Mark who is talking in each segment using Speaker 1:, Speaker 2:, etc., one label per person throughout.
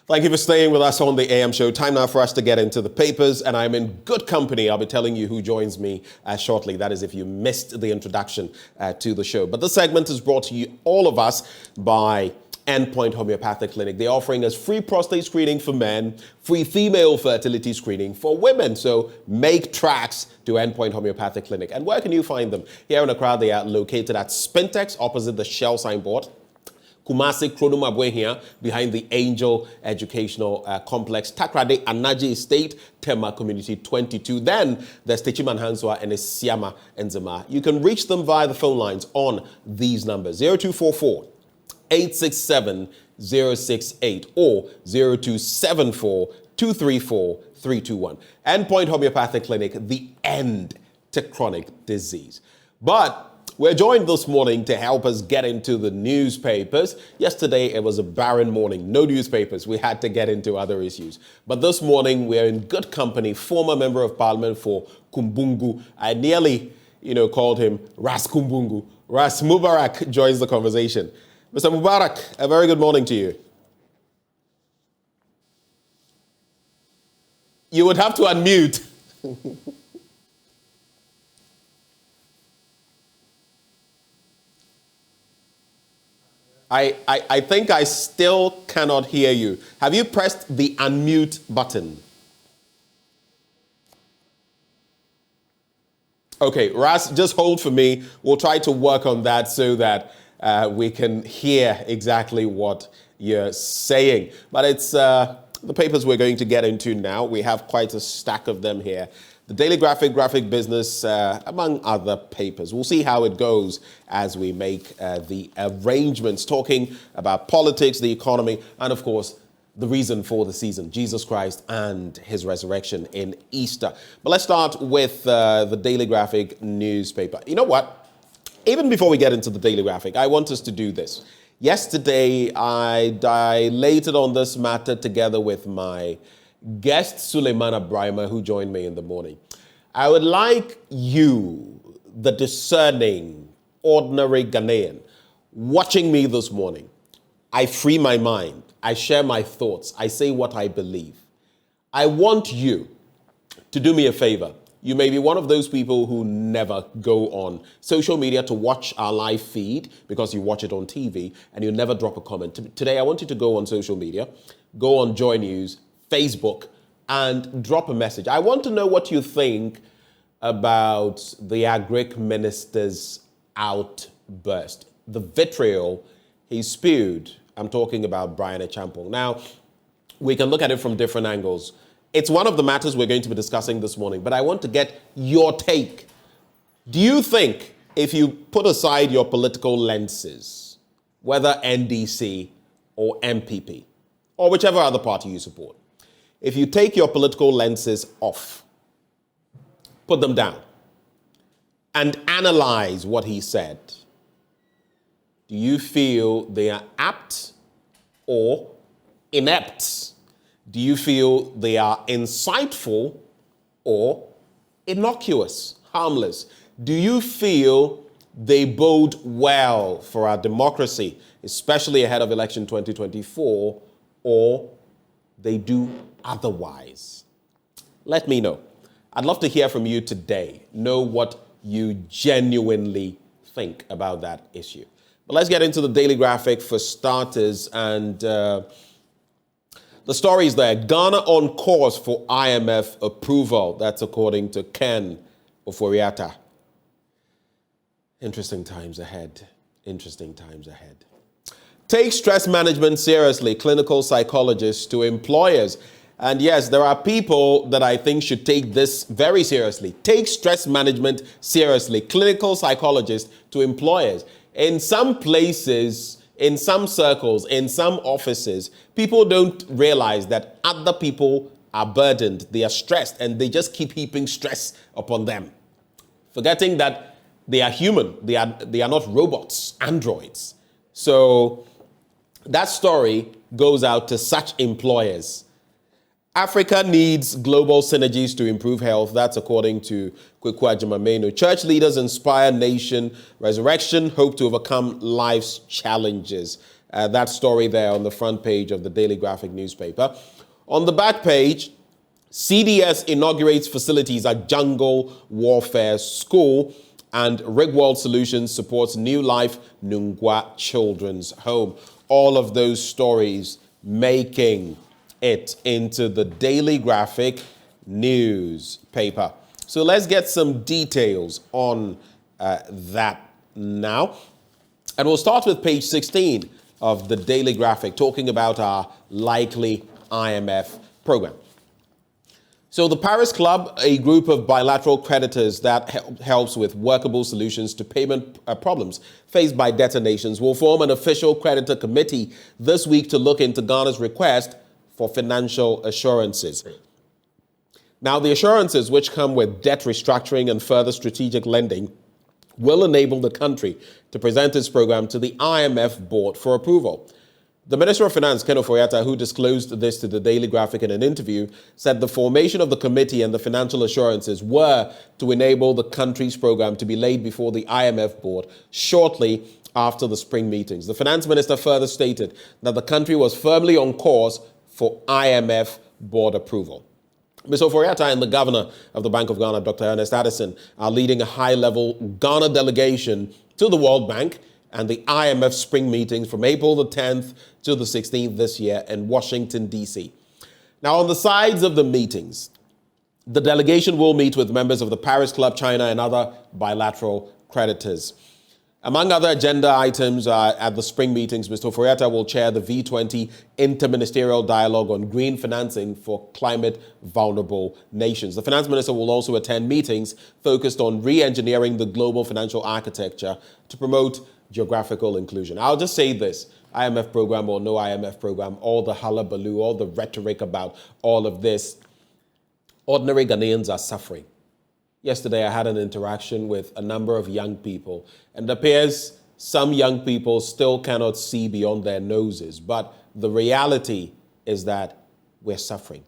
Speaker 1: Thank you for staying with us on the AM show. Time now for us to get into the papers, and I'm in good company. I'll be telling you who joins me shortly. That is if you missed the introduction to the show. But this segment is brought to you, all of us, by Endpoint Homeopathic Clinic. They're offering us free prostate screening for men, free female fertility screening for women. So make tracks to Endpoint Homeopathic Clinic. And where can you find them? Here in Accra, they are located at Spintex, opposite the Shell signboard. Kumasi Kronuma here, behind the Angel Educational Complex, Takrade Anaji Estate, Tema Community 22. Then there's Techiman Hanswa and Isiama Enzema. You can reach them via the phone lines on these numbers: 0244 867 068 or 0274 234 321. Endpoint Homeopathic Clinic, the end to chronic disease. But we're joined this morning to help us get into the newspapers. Yesterday, it was a barren morning. No newspapers. We had to get into other issues. But this morning, we're in good company. Former Member of Parliament for Kumbungu. I nearly, called him Ras Kumbungu. Ras Mubarak joins the conversation. Mr. Mubarak, a very good morning to you. You would have to unmute. I think I still cannot hear you. Have you pressed the unmute button? Okay, Ras, just hold for me. We'll try to work on that so that we can hear exactly what you're saying. But it's the papers we're going to get into now. We have quite a stack of them here. The Daily Graphic Business, among other papers. We'll see how it goes as we make the arrangements, talking about politics, the economy, and of course, the reason for the season, Jesus Christ and his resurrection in Easter. But let's start with the Daily Graphic newspaper. You know what? Even before we get into the Daily Graphic, I want us to do this. Yesterday, I dilated on this matter together with my guest Suleiman Abrahima, who joined me in the morning. I would like you, the discerning, ordinary Ghanaian, watching me this morning. I free my mind. I share my thoughts. I say what I believe. I want you to do me a favor. You may be one of those people who never go on social media to watch our live feed because you watch it on TV and you never drop a comment. Today, I want you to go on social media, go on JoyNews, Facebook, and drop a message. I want to know what you think about the Agric minister's outburst, the vitriol he spewed. I'm talking about Brian Echampong. Now, we can look at it from different angles. It's one of the matters we're going to be discussing this morning, but I want to get your take. Do you think if you put aside your political lenses, whether NDC or MPP, or whichever other party you support, if you take your political lenses off, put them down, and analyze what he said, do you feel they are apt or inept? Do you feel they are insightful or innocuous, harmless? Do you feel they bode well for our democracy, especially ahead of election 2024, or they do otherwise? Let me know. I'd love to hear from you today. Know what you genuinely think about that issue. But let's get into the Daily Graphic for starters. And the story is there. Ghana on course for IMF approval. That's according to Ken Oforiatta. Interesting times ahead. Interesting times ahead. Take stress management seriously, clinical psychologists to employers. And yes, there are people that I think should take this very seriously. Take stress management seriously, clinical psychologists to employers. In some places, in some circles, in some offices, people don't realize that other people are burdened, they are stressed, and they just keep heaping stress upon them, forgetting that they are human, they are not robots, androids. So that story goes out to such employers. Africa needs global synergies to improve health. That's according to Kweku Ajimameno. Church leaders inspire nation resurrection, hope to overcome life's challenges. That story there on the front page of the Daily Graphic newspaper. On the back page, CDS inaugurates facilities at Jungle Warfare School, and Rigworld Solutions supports New Life Nungwa Children's Home. All of those stories making it into the Daily Graphic newspaper. So let's get some details on that now. And we'll start with page 16 of the Daily Graphic, talking about our likely IMF program. So the Paris Club, a group of bilateral creditors that helps with workable solutions to payment problems faced by debtor nations, will form an official creditor committee this week to look into Ghana's request for financial assurances. Now, the assurances, which come with debt restructuring and further strategic lending, will enable the country to present its program to the IMF board for approval. The Minister of Finance, Ken Ofori-Atta, who disclosed this to the Daily Graphic in an interview, said the formation of the committee and the financial assurances were to enable the country's program to be laid before the IMF board shortly after the spring meetings. The finance minister further stated that the country was firmly on course for IMF board approval. Ms. Ofori-Atta and the governor of the Bank of Ghana, Dr. Ernest Addison, are leading a high-level Ghana delegation to the World Bank and the IMF spring meetings from April the 10th to the 16th this year in Washington, D.C. Now, on the sides of the meetings, the delegation will meet with members of the Paris Club, China, and other bilateral creditors. Among other agenda items at the spring meetings, Mr. Ofori-Atta will chair the V20 Interministerial Dialogue on Green Financing for Climate-Vulnerable Nations. The finance minister will also attend meetings focused on re-engineering the global financial architecture to promote geographical inclusion. I'll just say this, IMF program or no IMF program, all the hullabaloo, all the rhetoric about all of this, ordinary Ghanaians are suffering. Yesterday, I had an interaction with a number of young people, and it appears some young people still cannot see beyond their noses. But the reality is that we're suffering,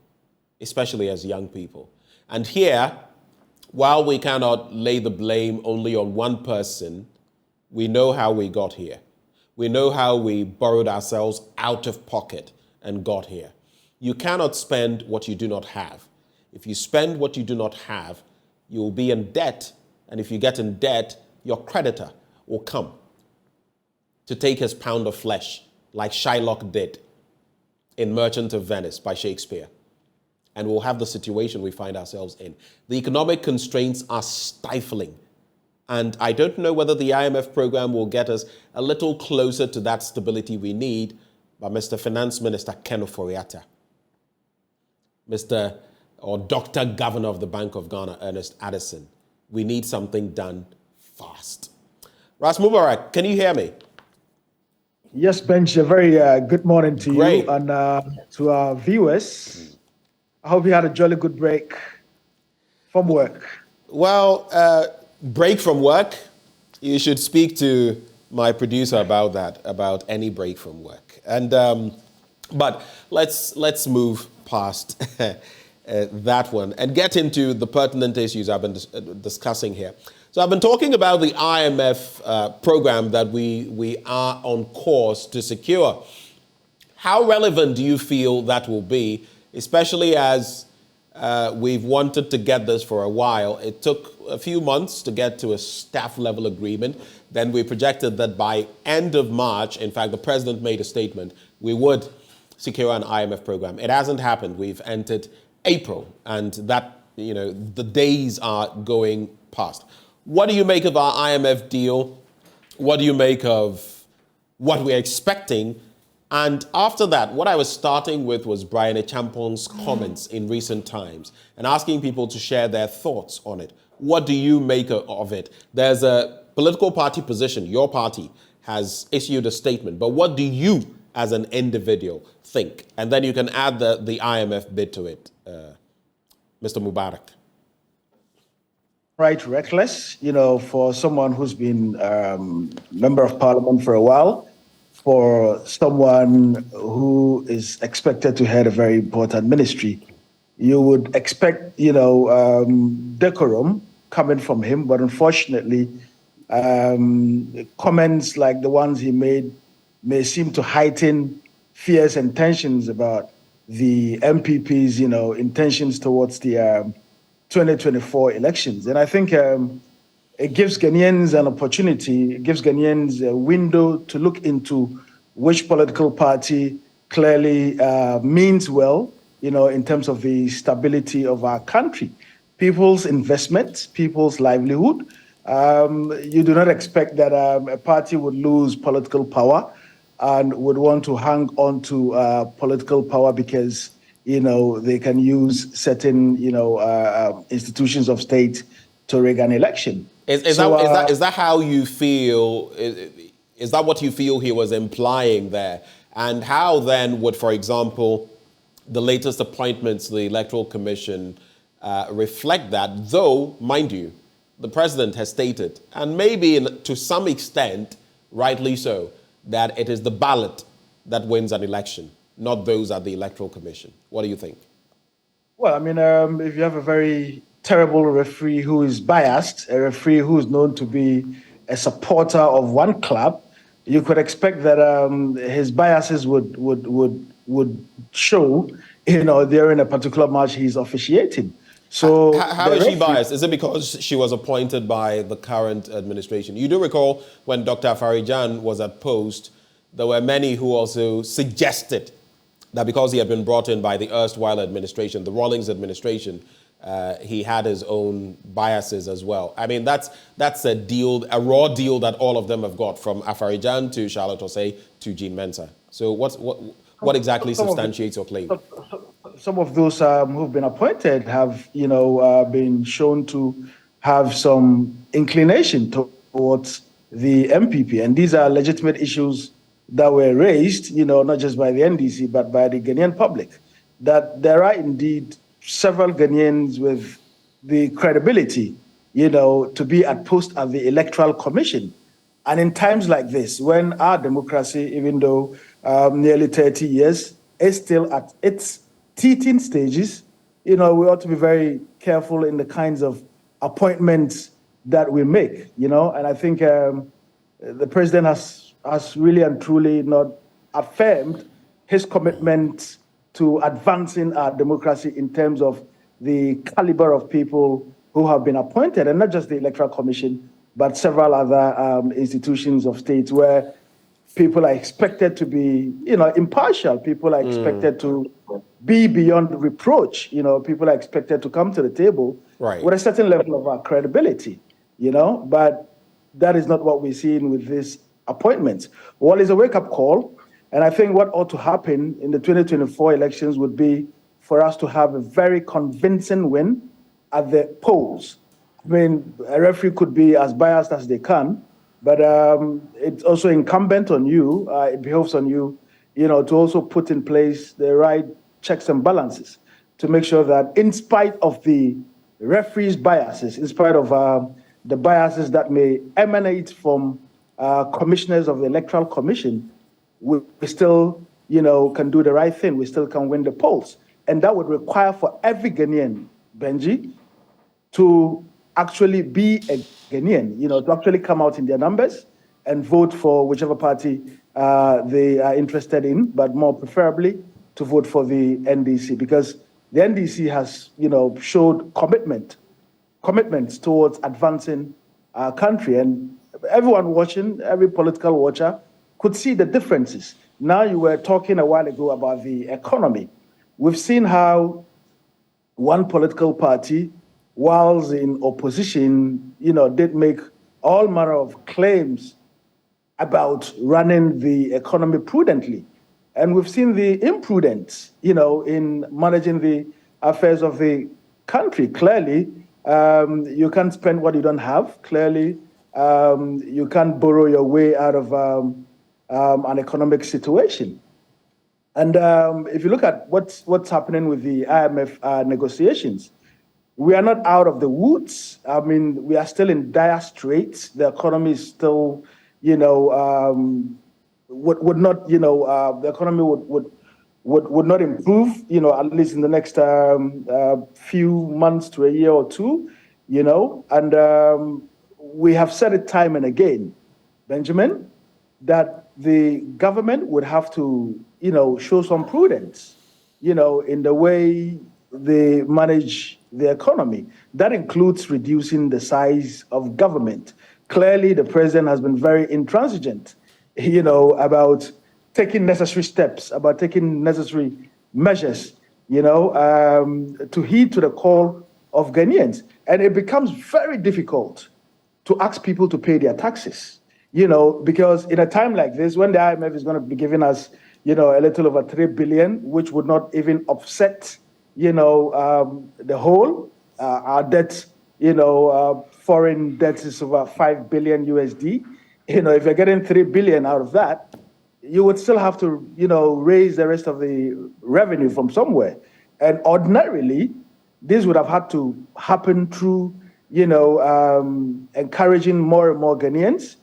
Speaker 1: especially as young people. And here, while we cannot lay the blame only on one person, we know how we got here. We know how we borrowed ourselves out of pocket and got here. You cannot spend what you do not have. If you spend what you do not have, you will be in debt, and if you get in debt, your creditor will come to take his pound of flesh, like Shylock did in Merchant of Venice by Shakespeare. And we'll have the situation we find ourselves in. The economic constraints are stifling, and I don't know whether the IMF program will get us a little closer to that stability we need, but Mr. Finance Minister Ken Ofori-Atta, Dr. Governor of the Bank of Ghana, Ernest Addison, we need something done fast. Ras Mubarak, can you hear me?
Speaker 2: Yes, Benj, a very good morning to
Speaker 1: Great.
Speaker 2: you and to our viewers. I hope you had a jolly good break from work.
Speaker 1: Well, break from work, you should speak to my producer about that, about any break from work. And but let's move past that one and get into the pertinent issues I've been discussing here. So I've been talking about the IMF program that we are on course to secure. How relevant do you feel that will be, especially as we've wanted to get this for a while? It took a few months to get to a staff level agreement. Then we projected that by end of March, in fact, the president made a statement, we would secure an IMF program. It hasn't happened. We've entered April, and that, the days are going past. What do you make of our IMF deal? What do you make of what we're expecting? And after that, what I was starting with was Brian Echampong's comments in recent times and asking people to share their thoughts on it. What do you make of it? There's a political party position. Your party has issued a statement, but what do you as an individual think? And then you can add the IMF bit to it, Mr. Mubarak.
Speaker 2: Right, reckless, for someone who's been member of parliament for a while, for someone who is expected to head a very important ministry. You would expect, decorum coming from him, but unfortunately, comments like the ones he made may seem to heighten fears and tensions about the MPP's, intentions towards the 2024 elections. And I think it gives Ghanaians an opportunity, it gives Ghanaians a window to look into which political party clearly means well, in terms of the stability of our country, people's investment, people's livelihood. You do not expect that a party would lose political power and would want to hang on to political power because they can use certain institutions of state to rig an election.
Speaker 1: Is that how you feel? Is that what you feel he was implying there? And how then would, for example, the latest appointments to the Electoral Commission reflect that? Though, mind you, the president has stated, and maybe to some extent, rightly so, that it is the ballot that wins an election, not those at the Electoral Commission. What do you think?
Speaker 2: Well, I mean, if you have a very terrible referee who is biased, a referee who is known to be a supporter of one club, you could expect that his biases would show, during a particular match he's officiating. So
Speaker 1: how is she biased? Is it because she was appointed by the current administration? You do recall when Dr. Afarijan was at post, there were many who also suggested that because he had been brought in by the erstwhile administration, the Rawlings administration, he had his own biases as well. I mean, that's a deal, a raw deal that all of them have got, from Afarijan to Charlotte Osei to Jean Mensah. So what exactly substantiates your claim?
Speaker 2: Some of those who've been appointed have, been shown to have some inclination towards the MPP, and these are legitimate issues that were raised, not just by the NDC, but by the Ghanaian public, that there are indeed several Ghanaians with the credibility, to be at post at the Electoral Commission. And in times like this, when our democracy, even though nearly 30 years, is still at its teething stages, we ought to be very careful in the kinds of appointments that we make, and I think the president has really and truly not affirmed his commitment to advancing our democracy in terms of the caliber of people who have been appointed, and not just the Electoral Commission, but several other institutions of state where people are expected to be, impartial. People are expected to be beyond reproach. People are expected to come to the table with a certain level of credibility, but that is not what we're seeing with this appointments. Well, it's a wake-up call, and I think what ought to happen in the 2024 elections would be for us to have a very convincing win at the polls. I mean, a referee could be as biased as they can, but it's also incumbent on you, it behoves on you, to also put in place the right checks and balances to make sure that in spite of the referee's biases, in spite of the biases that may emanate from commissioners of the Electoral Commission, we still, can do the right thing. We still can win the polls. And that would require for every Ghanaian, Benji, to actually be a Ghanaian, to actually come out in their numbers and vote for whichever party they are interested in, but more preferably to vote for the NDC, because the NDC has, showed commitments towards advancing our country. And everyone watching, every political watcher could see the differences. Now, you were talking a while ago about the economy. We've seen how one political party, whilst in opposition, did make all manner of claims about running the economy prudently. And we've seen the imprudence, in managing the affairs of the country. Clearly, you can't spend what you don't have. Clearly, you can't borrow your way out of an economic situation. And if you look at what's happening with the IMF negotiations, we are not out of the woods. I mean, we are still in dire straits. The economy is still, would not, the economy would not improve, at least in the next few months to a year or two, and we have said it time and again, Benjamin, that the government would have to, show some prudence, in the way they manage the economy. That includes reducing the size of government. Clearly, the president has been very intransigent, about taking necessary steps, about taking necessary measures, to heed to the call of Ghanaians. And it becomes very difficult to ask people to pay their taxes, because in a time like this, when the IMF is going to be giving us, a little over 3 billion, which would not even offset, the whole, our debt, foreign debt is over 5 billion USD. If you're getting 3 billion out of that, you would still have to, raise the rest of the revenue from somewhere. And ordinarily, this would have had to happen through, encouraging more and more Ghanaians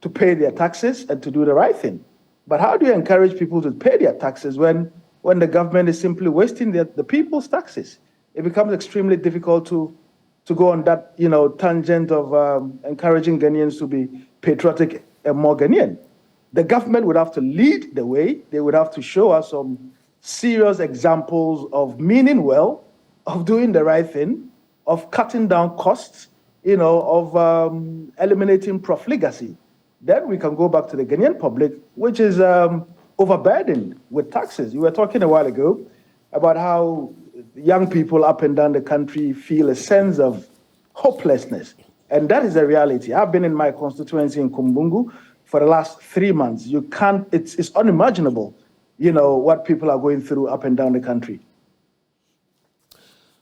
Speaker 2: to pay their taxes and to do the right thing. But how do you encourage people to pay their taxes when the government is simply wasting the people's taxes? It becomes extremely difficult to go on that, tangent of encouraging Ghanaians to be patriotic and more Ghanaian. The government would have to lead the way. They would have to show us some serious examples of meaning well, of doing the right thing, of cutting down costs, of eliminating profligacy. Then we can go back to the Ghanaian public, which is overburdened with taxes. You were talking a while ago about how young people up and down the country feel a sense of hopelessness. And that is a reality. I've been in my constituency in Kumbungu for the last 3 months. It's unimaginable, what people are going through up and down the country.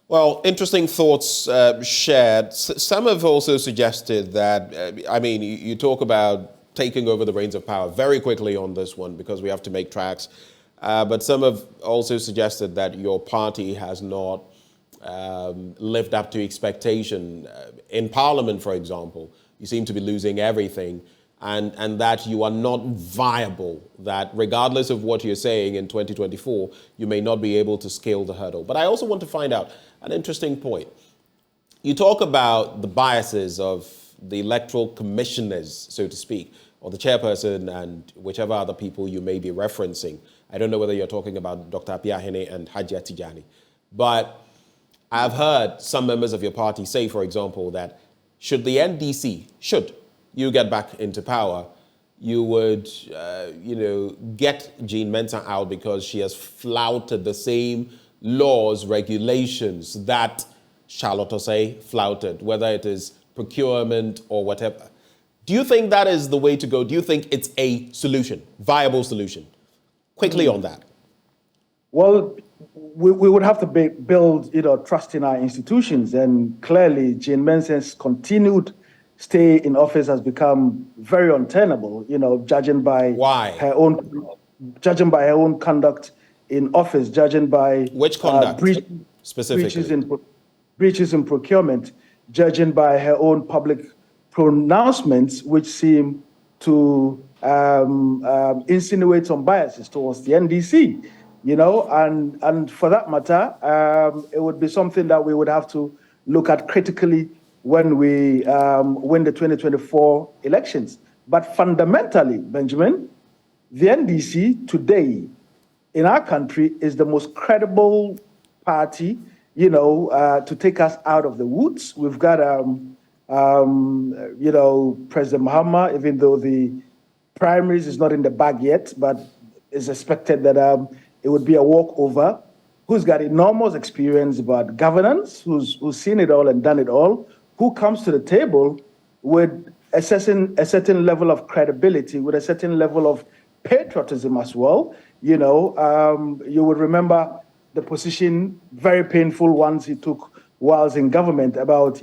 Speaker 1: Well, interesting thoughts shared. Some have also suggested that, you talk about taking over the reins of power very quickly on this one because we have to make tracks. But some have also suggested that your party has not lived up to expectation. In Parliament, for example, you seem to be losing everything. And that you are not viable, that regardless of what you're saying in 2024, you may not be able to scale the hurdle. But I also want to find out an interesting point. You talk about the biases of the electoral commissioners, so to speak, or the chairperson and whichever other people you may be referencing. I don't know whether you're talking about Dr. Apiahene and Hajia Tijani. But I've heard some members of your party say, for example, that should you get back into power, you would, get Jean Mensa out because she has flouted the same laws, regulations that Charlotte Osei flouted, whether it is procurement or whatever. Do you think that is the way to go? Do you think it's a solution, viable solution? Quickly on that.
Speaker 2: Well, we would have to build, trust in our institutions. And clearly, Jean Mensa's continued stay in office has become very untenable, judging by her own conduct in office, judging by
Speaker 1: which conduct specifically?
Speaker 2: Breaches in procurement, judging by her own public pronouncements, which seem to insinuate some biases towards the NDC, and for that matter, it would be something that we would have to look at critically when we win the 2024 elections. But fundamentally, Benjamin, the NDC today in our country is the most credible party, to take us out of the woods. We've got, President Mahama, even though the primaries is not in the bag yet, but it's expected that it would be a walkover, who's got enormous experience about governance, who's seen it all and done it all, who comes to the table with a certain level of credibility, with a certain level of patriotism as well. You would remember the position, very painful ones he took whilst in government about,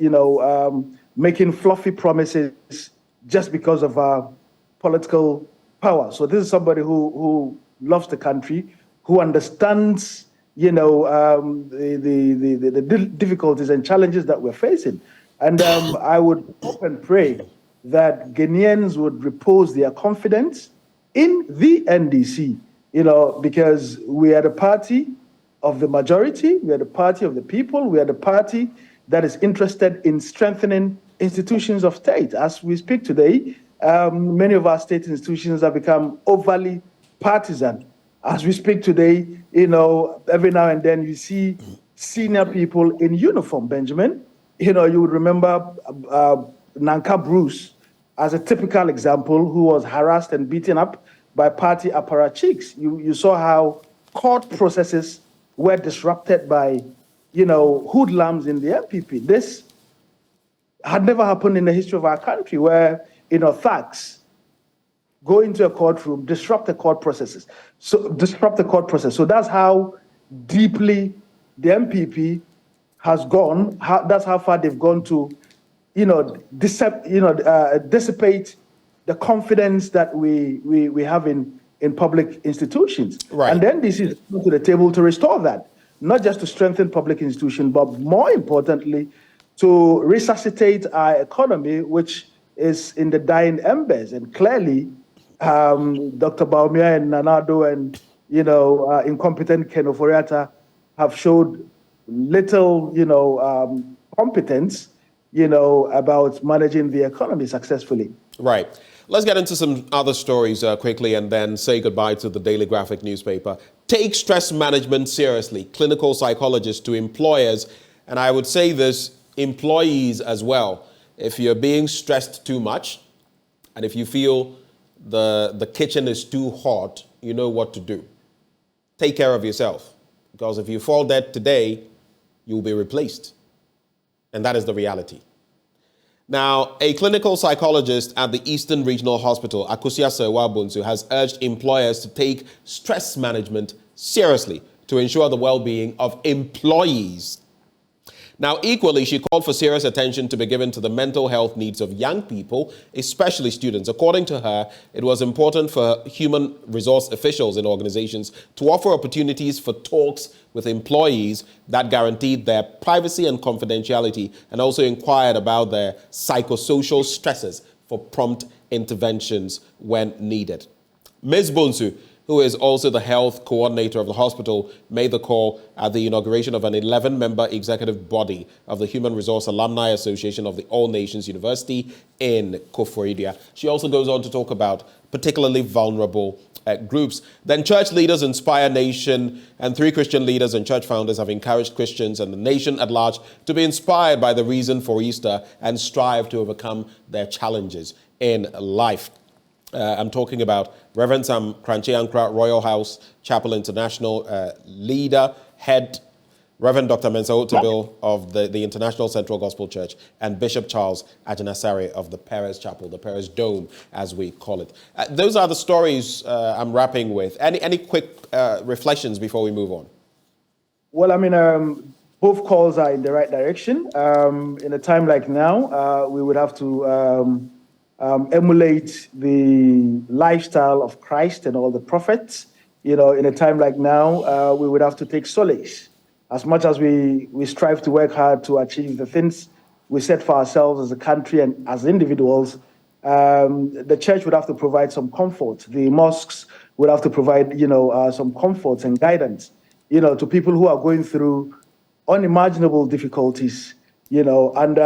Speaker 2: making fluffy promises just because of political power. So this is somebody who loves the country, who understands, the difficulties and challenges that we're facing. And I would hope and pray that Ghanaians would repose their confidence in the NDC, because we are the party of the majority, we are the party of the people, we are the party that is interested in strengthening institutions of state. As we speak today, Many of our state institutions have become overly partisan. As we speak today, every now and then you see senior people in uniform, Benjamin. You would remember Nanka Bruce as a typical example who was harassed and beaten up by party apparatchiks. You saw how court processes were disrupted by, hoodlums in the MPP. This had never happened in the history of our country where, thugs go into a courtroom, disrupt the court processes. So disrupt the court process. So that's how deeply the MPP has gone. That's how far they've gone to, dissipate the confidence that we have in public institutions.
Speaker 1: Right.
Speaker 2: And then this is to the table to restore that, not just to strengthen public institutions, but more importantly, to resuscitate our economy, which is in the dying embers. And clearly, Dr. Baumia and Nanado and, incompetent Ken Oforiatta have showed little, competence, about managing the economy successfully.
Speaker 1: Right. Let's get into some other stories quickly and then say goodbye to the Daily Graphic newspaper. Take stress management seriously. Clinical psychologists to employers, and I would say this, employees as well. If you're being stressed too much and if you feel the kitchen is too hot, you know what to do. Take care of yourself, because if you fall dead today, you'll be replaced. And that is the reality. Now, a clinical psychologist at the Eastern Regional Hospital, Akusia Sewabunsu, has urged employers to take stress management seriously to ensure the well-being of employees. Now, equally, she called for serious attention to be given to the mental health needs of young people, especially students. According to her, it was important for human resource officials in organizations to offer opportunities for talks with employees that guaranteed their privacy and confidentiality, and also inquired about their psychosocial stresses for prompt interventions when needed. Ms. Bunsu, who is also the health coordinator of the hospital, made the call at the inauguration of an 11-member executive body of the Human Resource Alumni Association of the All Nations University in Koforidua. She also goes on to talk about particularly vulnerable groups. Then church leaders, Inspire Nation, and 3 Christian leaders and church founders have encouraged Christians and the nation at large to be inspired by the reason for Easter and strive to overcome their challenges in life. I'm talking about Reverend Sam Kranche-Ankra, Royal House Chapel International leader, head, Reverend Dr. Mensa Otabil of the International Central Gospel Church, and Bishop Charles Ajanasare of the Perez Chapel, the Perez Dome, as we call it. Those are the stories I'm wrapping with. Any quick reflections before we move on?
Speaker 2: Well, both calls are in the right direction. In a time like now, we would have to emulate the lifestyle of Christ and all the prophets. In a time like now, we would have to take solace. As much as we strive to work hard to achieve the things we set for ourselves as a country and as individuals, the church would have to provide some comfort. The mosques would have to provide, some comfort and guidance, to people who are going through unimaginable difficulties, and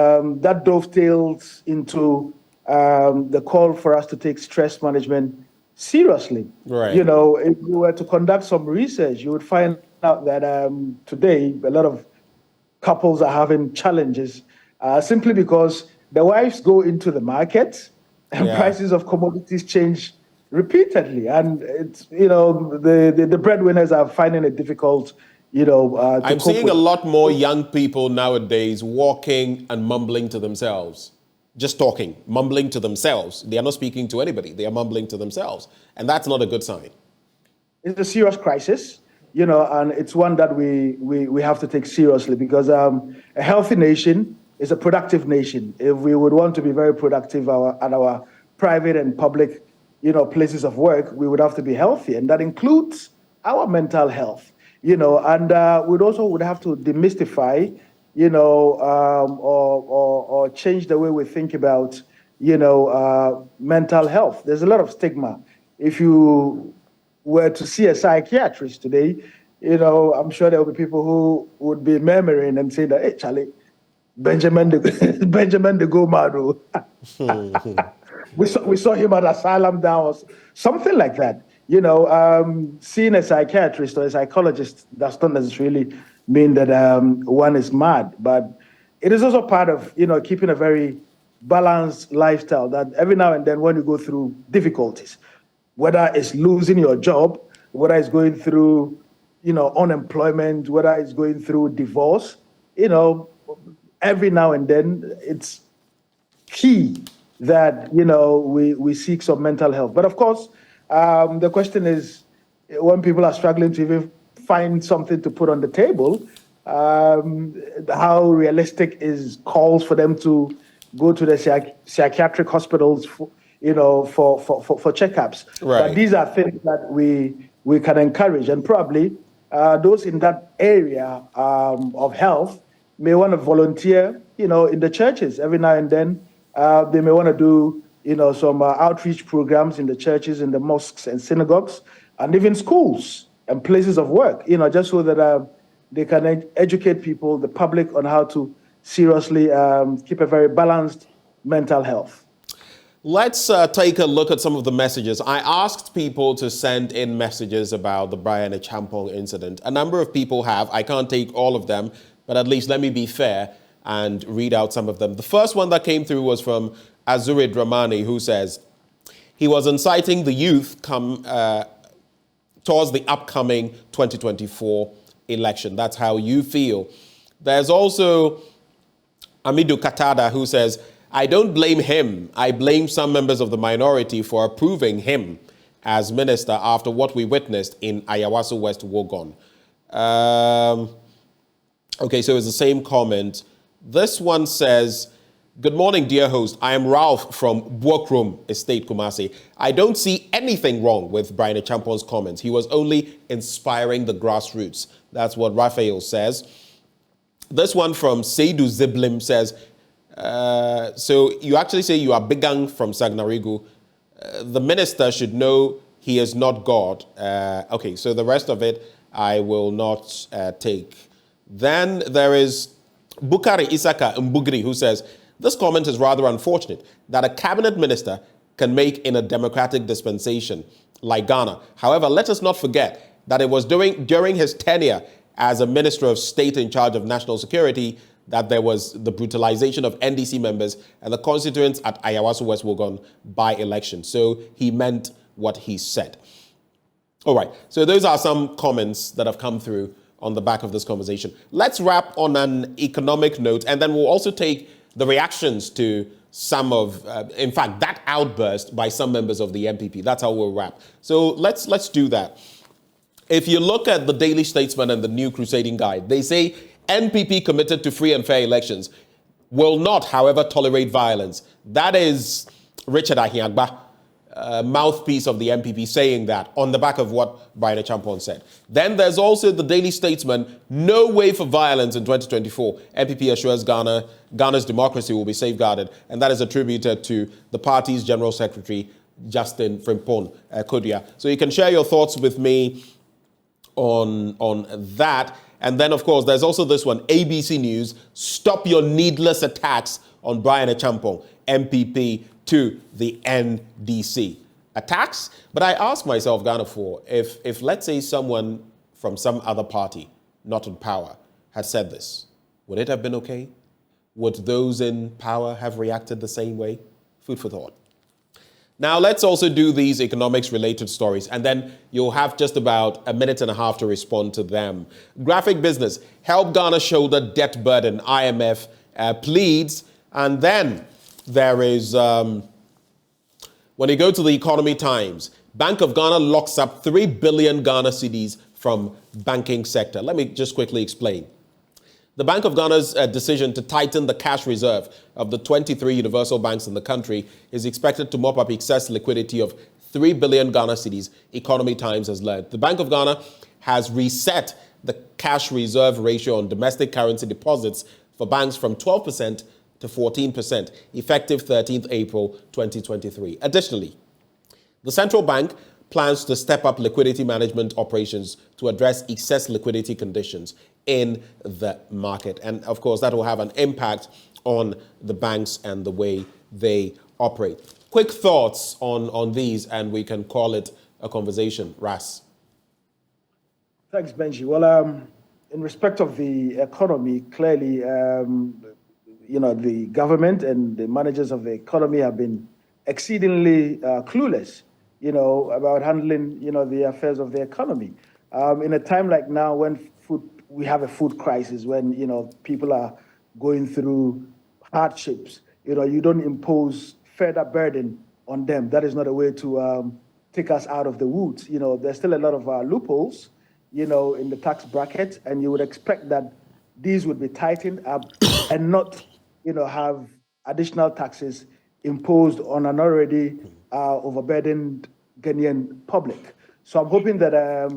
Speaker 2: that dovetails into the call for us to take stress management seriously.
Speaker 1: Right.
Speaker 2: If you were to conduct some research, you would find out that today a lot of couples are having challenges simply because the wives go into the market and prices of commodities change repeatedly, and it's the breadwinners are finding it difficult.
Speaker 1: I'm seeing a lot more young people nowadays walking and mumbling to themselves. Just talking, mumbling to themselves. They are not speaking to anybody. They are mumbling to themselves. And that's not a good sign.
Speaker 2: It's a serious crisis, and it's one that we have to take seriously, because a healthy nation is a productive nation. If we would want to be very productive at our private and public, places of work, we would have to be healthy. And that includes our mental health, and we'd also have to demystify or change the way we think about, mental health. There's a lot of stigma. If you were to see a psychiatrist today, I'm sure there will be people who would be murmuring and say that, hey, Charlie, Benjamin the go mad. we saw him at asylum down or something like that. Seeing a psychiatrist or a psychologist does not necessarily mean that one is mad, but it is also part of keeping a very balanced lifestyle. That every now and then, when you go through difficulties, whether it's losing your job, whether it's going through unemployment, whether it's going through divorce, every now and then it's key that we seek some mental health. But of course, the question is, when people are struggling to even find something to put on the table, how realistic is calls for them to go to the psychiatric hospitals for checkups?
Speaker 1: Right.
Speaker 2: But these are things that we can encourage, and probably those in that area of health may want to volunteer, in the churches every now and then. They may want to do, some outreach programs in the churches, in the mosques and synagogues, and even schools and places of work, just so that they can educate people, the public, on how to seriously keep a very balanced mental health.
Speaker 1: Let's take a look at some of the messages. I asked people to send in messages about the Brian Achampong incident. A number of people have. I can't take all of them, but at least let me be fair and read out some of them. The first one that came through was from Azurid Ramani, who says, he was inciting the youth towards the upcoming 2024 election. That's how you feel. There's also Amidu Katada, who says, I don't blame him. I blame some members of the minority for approving him as minister after what we witnessed in Ayawaso West Wogon. Okay, so it's the same comment. This one says, good morning, dear host. I am Ralph from Bwokrom Estate, Kumasi. I don't see anything wrong with Brian Achampong's comments. He was only inspiring the grassroots. That's what Raphael says. This one from Seidu Ziblim says, so you actually say you are Bigang from Sagnarigu. The minister should know he is not God. Okay, so the rest of it I will not take. Then there is Bukari Isaka Mbugri, who says, this comment is rather unfortunate that a cabinet minister can make in a democratic dispensation like Ghana. However, let us not forget that it was during his tenure as a minister of state in charge of national security that there was the brutalization of NDC members and the constituents at Ayawaso West Wogon by election. So he meant what he said. All right, so those are some comments that have come through on the back of this conversation. Let's wrap on an economic note, and then we'll also take the reactions to some of, in fact, that outburst by some members of the MPP. That's how we'll wrap. So let's do that. If you look at the Daily Statesman and the New Crusading Guide, they say NPP committed to free and fair elections will not, however, tolerate violence. That is Richard Ahiagba, mouthpiece of the MPP, saying that on the back of what Brian Achampong said. Then there's also the Daily Statesman, no way for violence in 2024. MPP assures Ghana's democracy will be safeguarded, and that is attributed to the party's General Secretary, Justin Frimpong Kodia. So you can share your thoughts with me on that. And then, of course, there's also this one, ABC News, stop your needless attacks on Brian Achampong, MPP, to the NDC. Attacks? But I ask myself, Ghana, if let's say someone from some other party, not in power, had said this, would it have been okay? Would those in power have reacted the same way? Food for thought. Now, let's also do these economics-related stories, and then you'll have just about a minute and a half to respond to them. Graphic business, help Ghana shoulder debt burden, IMF pleads. And then there is, when you go to the Economy Times, Bank of Ghana locks up 3 billion Ghana cedis from banking sector. Let me just quickly explain. The Bank of Ghana's decision to tighten the cash reserve of the 23 universal banks in the country is expected to mop up excess liquidity of 3 billion Ghana cedis, Economy Times has learned. The Bank of Ghana has reset the cash reserve ratio on domestic currency deposits for banks from 12% to 14%, effective 13th April 2023. Additionally, the central bank plans to step up liquidity management operations to address excess liquidity conditions in the market. And of course, that will have an impact on the banks and the way they operate. Quick thoughts on these, and we can call it a conversation. Ras.
Speaker 2: Thanks, Benji. Well, in respect of the economy, clearly, the government and the managers of the economy have been exceedingly clueless, about handling, the affairs of the economy. In a time like now, when we have a food crisis, when, people are going through hardships, you don't impose further burden on them. That is not a way to take us out of the woods. There's still a lot of loopholes, in the tax bracket, and you would expect that these would be tightened up and not, have additional taxes imposed on an already overburdened Ghanaian public. So I'm hoping that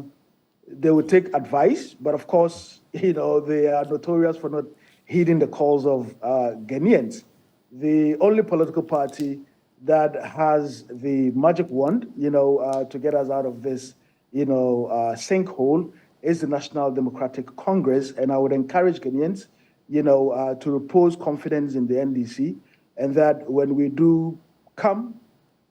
Speaker 2: they would take advice, but of course, they are notorious for not heeding the calls of Ghanaians. The only political party that has the magic wand, to get us out of this, sinkhole is the National Democratic Congress. And I would encourage Ghanaians, to repose confidence in the NDC, and that when we do come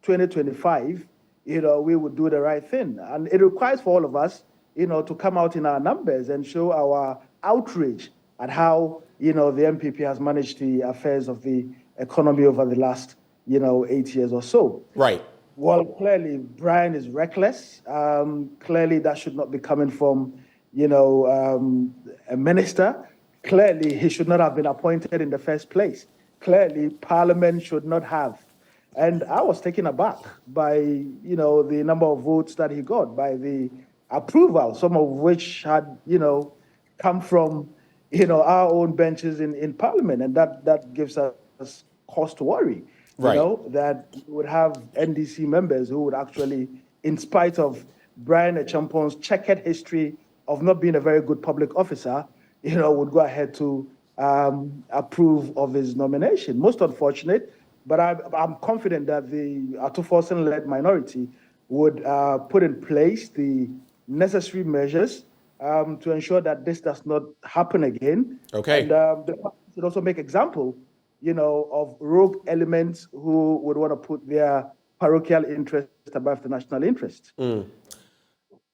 Speaker 2: 2025, we would do the right thing. And it requires for all of us, to come out in our numbers and show our outrage at how, the MPP has managed the affairs of the economy over the last, 8 years or so.
Speaker 1: Right.
Speaker 2: Well, clearly, Brian is reckless. Clearly, that should not be coming from, a minister. Clearly, he should not have been appointed in the first place. Clearly, Parliament should not have. And I was taken aback by, the number of votes that he got, by the approval, some of which had, come from, our own benches in Parliament. And that gives us cause to worry,
Speaker 1: right.
Speaker 2: That we would have NDC members who would actually, in spite of Brian Echampon's checkered history of not being a very good public officer, would go ahead to approve of his nomination. Most unfortunate, but I'm confident that the Atuforsen-led minority would put in place the necessary measures to ensure that this does not happen again.
Speaker 1: Okay.
Speaker 2: And the party should also make example, of rogue elements who would want to put their parochial interest above the national interest.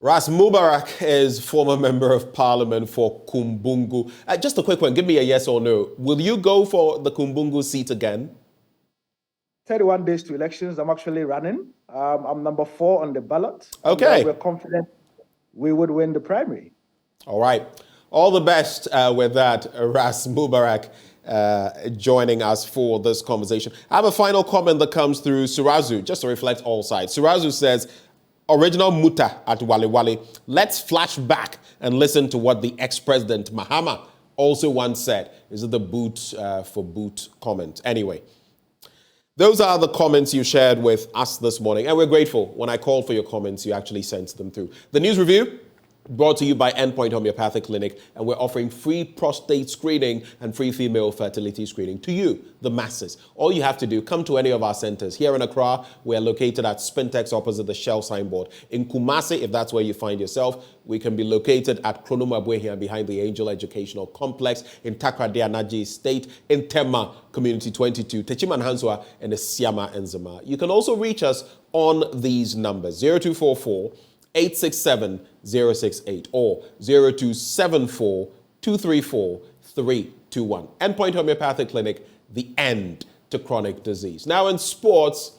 Speaker 1: Ras Mubarak is former member of parliament for Kumbungu. Just a quick one. Give me a yes or no. Will you go for the Kumbungu seat again?
Speaker 2: 31 days to elections. I'm actually running. I'm number 4 on the ballot.
Speaker 1: Okay.
Speaker 2: We're confident we would win the primary.
Speaker 1: All right. All the best with that, Ras Mubarak, joining us for this conversation. I have a final comment that comes through Surazu, just to reflect all sides. Surazu says, original Muta at Wale Wale. Let's flash back and listen to what the ex-president Mahama also once said. Is it the boot for boot comment? Anyway, those are the comments you shared with us this morning. And we're grateful. When I called for your comments, you actually sent them through. The news review brought to you by Endpoint Homeopathic Clinic, and we're offering free prostate screening and free female fertility screening to you, the masses. All you have to do, come to any of our centers. Here in Accra, we're located at Spintex opposite the Shell signboard. In Kumasi, if that's where you find yourself, we can be located at Kronoma Bwehia behind the Angel Educational Complex, in Takrady Anaji Estate, in Tema Community 22, Techiman Hanswa, and Siama and Zama. You can also reach us on these numbers, 0244 867-068 or 0274-234-321. Endpoint Homeopathic Clinic, the end to chronic disease. Now in sports,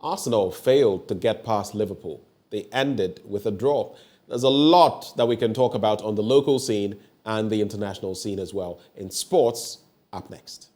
Speaker 1: Arsenal failed to get past Liverpool. They ended with a draw. There's a lot that we can talk about on the local scene and the international scene as well. In sports, up next.